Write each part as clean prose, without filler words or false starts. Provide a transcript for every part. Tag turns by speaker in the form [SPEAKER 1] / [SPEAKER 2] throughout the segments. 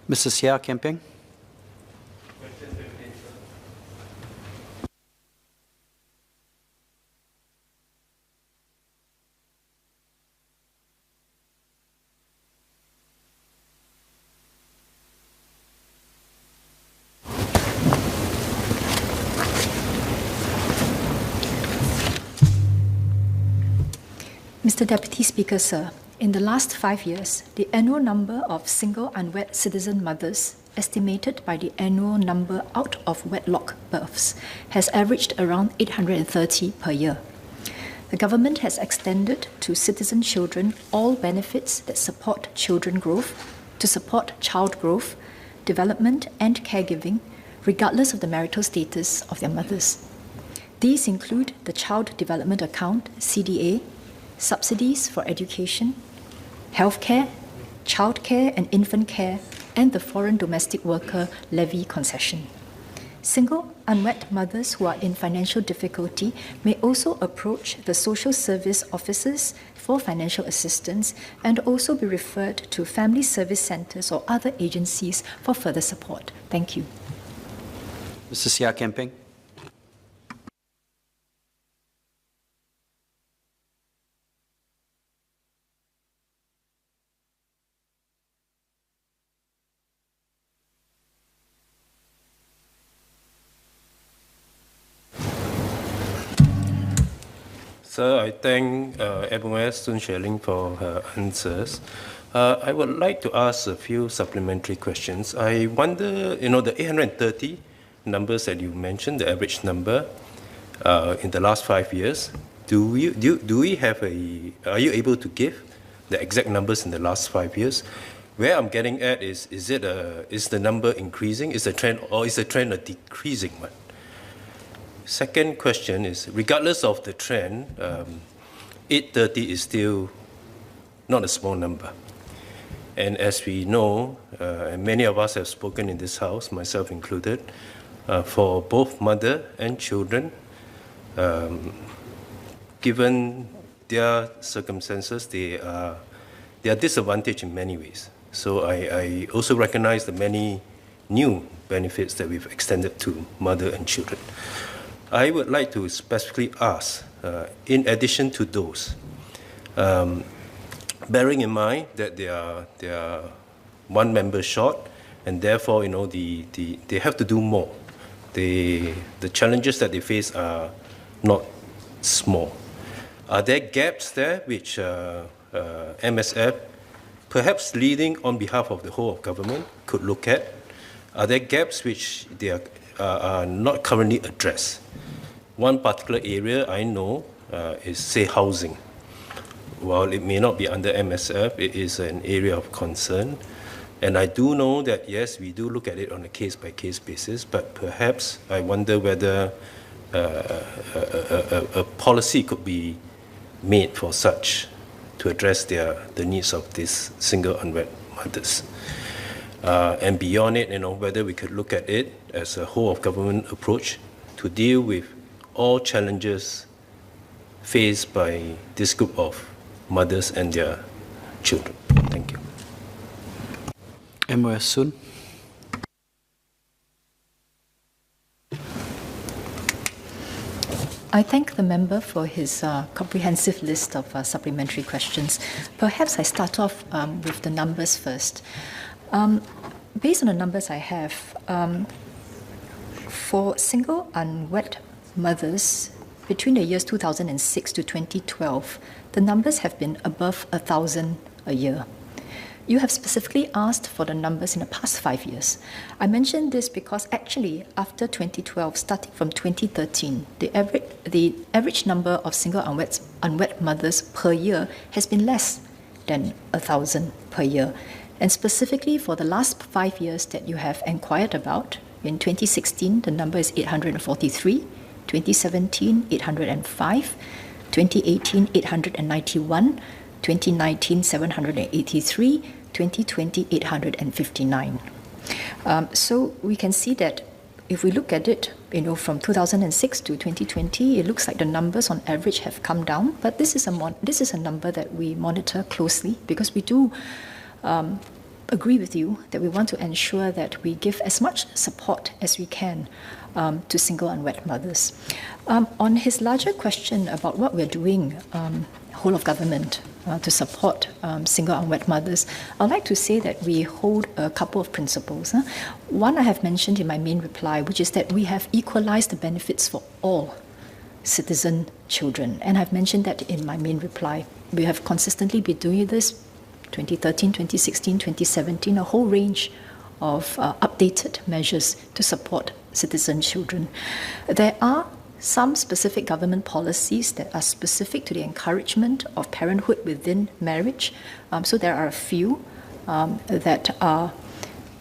[SPEAKER 1] Mr. Seah Kemping.
[SPEAKER 2] Mr. Deputy Speaker, sir, in the last 5 years, the annual number of single unwed citizen mothers estimated by the annual number out of wedlock births has averaged around 830 per year. The government has extended to citizen children all benefits that support children growth, to support child growth, development and caregiving, regardless of the marital status of their mothers. These include the Child Development Account, CDA, subsidies for education, healthcare, childcare and infant care, and the Foreign Domestic Worker Levy concession. Single unwed mothers who are in financial difficulty may also approach the social service officers for financial assistance and also be referred to family service centres or other agencies for further support. Thank you.
[SPEAKER 1] Mr. Seah Kemping.
[SPEAKER 3] Sir, I thank MOS Sun Xueling for her answers. I would like to ask a few supplementary questions. I wonder, the 830 numbers that you mentioned, the average number in the last 5 years, are you able to give the exact numbers in the last 5 years? Where I'm getting at is the number increasing? Is the trend a decreasing one? Second question is, regardless of the trend, 830 is still not a small number. And as we know, and many of us have spoken in this house, myself included, for both mother and children, given their circumstances, they are disadvantaged in many ways. So I also recognize the many new benefits that we've extended to mother and children. I would like to specifically ask, in addition to those, bearing in mind that they are one member short, and therefore, they have to do more. The challenges that they face are not small. Are there gaps there which MSF, perhaps leading on behalf of the whole of government, could look at? Are there gaps which they are not currently addressed? One particular area I know is, say, housing. While it may not be under MSF, it is an area of concern. And I do know that, yes, we do look at it on a case-by-case basis, but perhaps I wonder whether a policy could be made for such to address the needs of these single unwed mothers. And beyond it, whether we could look at it as a whole of government approach to deal with all challenges faced by this group of mothers and their children. Thank you.
[SPEAKER 1] MOS Sun.
[SPEAKER 2] I thank the member for his comprehensive list of supplementary questions. Perhaps I start off with the numbers first. Based on the numbers I have, for single unwed mothers between the years 2006 to 2012, the numbers have been above 1,000 a year. You have specifically asked for the numbers in the past 5 years. I mention this because actually after 2012, starting from 2013, the average number of single unwed mothers per year has been less than 1,000 per year. And specifically for the last 5 years that you have inquired about, in 2016, the number is 843, 2017, 805, 2018, 891, 2019, 783, 2020, 859. So we can see that if we look at it, from 2006 to 2020, it looks like the numbers on average have come down. But this is a number that we monitor closely because we do agree with you that we want to ensure that we give as much support as we can to single unwed mothers. On his larger question about what we're doing, whole of government, to support single unwed mothers, I'd like to say that we hold a couple of principles. One I have mentioned in my main reply, which is that we have equalized the benefits for all citizen children. And I've mentioned that in my main reply. We have consistently been doing this 2013, 2016, 2017, a whole range of updated measures to support citizen children. There are some specific government policies that are specific to the encouragement of parenthood within marriage. So there are a few that are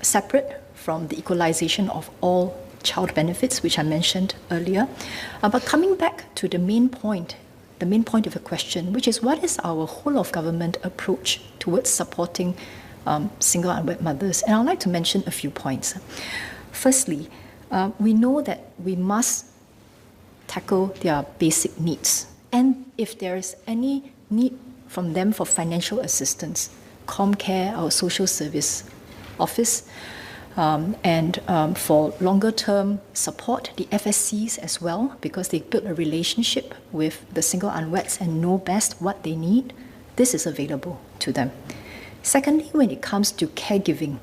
[SPEAKER 2] separate from the equalization of all child benefits, which I mentioned earlier. But coming back to the main point of the question, which is what is our whole of government approach towards supporting single unwed mothers? And I'd like to mention a few points. Firstly, we know that we must tackle their basic needs. And if there is any need from them for financial assistance, ComCare, our social service office, and for longer term support, the FSCs as well, because they build a relationship with the single unweds and know best what they need, this is available to them. Secondly, when it comes to caregiving,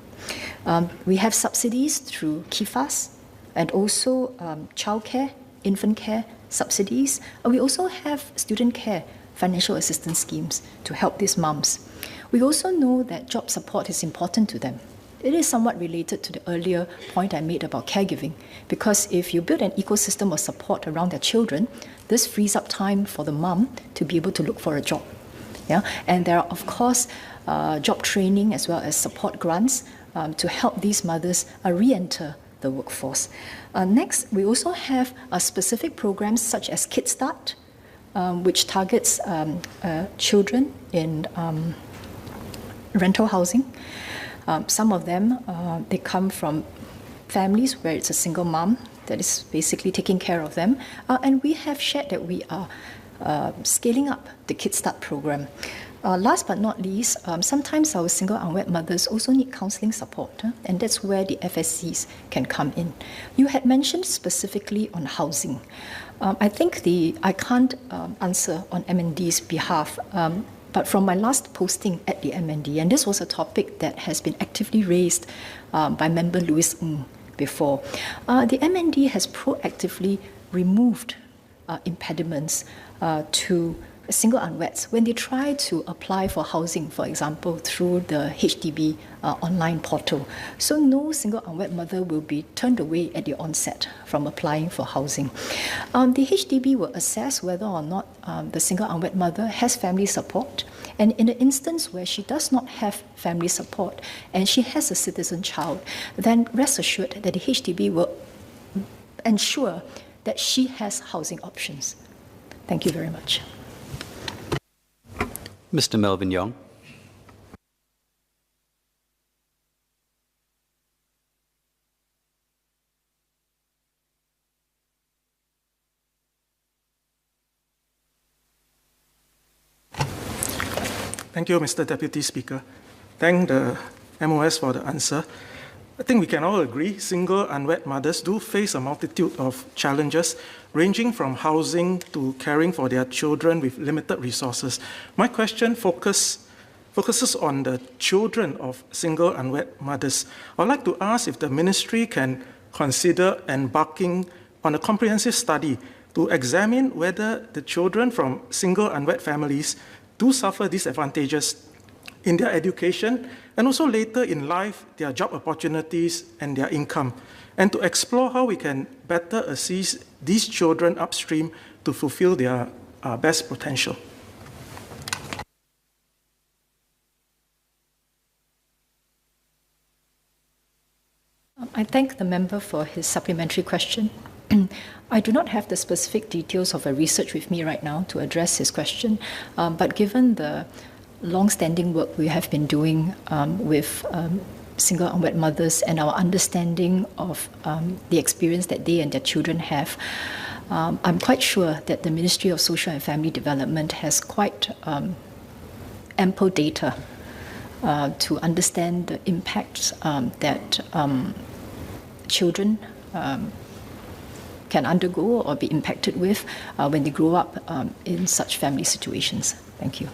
[SPEAKER 2] we have subsidies through KIFAS and also childcare, infant care subsidies. We also have student care financial assistance schemes to help these mums. We also know that job support is important to them. It is somewhat related to the earlier point I made about caregiving, because if you build an ecosystem of support around their children, this frees up time for the mum to be able to look for a job. Yeah? And there are, of course, job training as well as support grants to help these mothers re-enter the workforce. Next, we also have specific programs such as Kickstart, which targets children in rental housing. Some of them, they come from families where it's a single mom that is basically taking care of them. And we have shared that we are scaling up the Kickstart program. Last but not least, sometimes our single unwed mothers also need counselling support, and that's where the FSCs can come in. You had mentioned specifically on housing. I think I can't answer on MND's behalf, but from my last posting at the MND, and this was a topic that has been actively raised by member Louis Ng before, the MND has proactively removed impediments to single unweds when they try to apply for housing, for example, through the HDB online portal. So no single unwed mother will be turned away at the onset from applying for housing. The HDB will assess whether or not the single unwed mother has family support. And in the instance where she does not have family support and she has a citizen child, then rest assured that the HDB will ensure that she has housing options. Thank you very much.
[SPEAKER 1] Mr. Melvin Yong.
[SPEAKER 4] Thank you, Mr. Deputy Speaker. Thank the MOS for the answer. I think we can all agree single unwed mothers do face a multitude of challenges, ranging from housing to caring for their children with limited resources. My question focuses on the children of single unwed mothers. I'd like to ask if the ministry can consider embarking on a comprehensive study to examine whether the children from single unwed families do suffer disadvantages in their education and also later in life, their job opportunities and their income, and to explore how we can better assist these children upstream to fulfill their best potential.
[SPEAKER 2] I thank the member for his supplementary question. I do not have the specific details of a research with me right now to address his question, but given the long-standing work we have been doing with single unwed mothers and our understanding of the experience that they and their children have, I'm quite sure that the Ministry of Social and Family Development has quite ample data to understand the impacts that children can undergo or be impacted with when they grow up in such family situations. Thank you.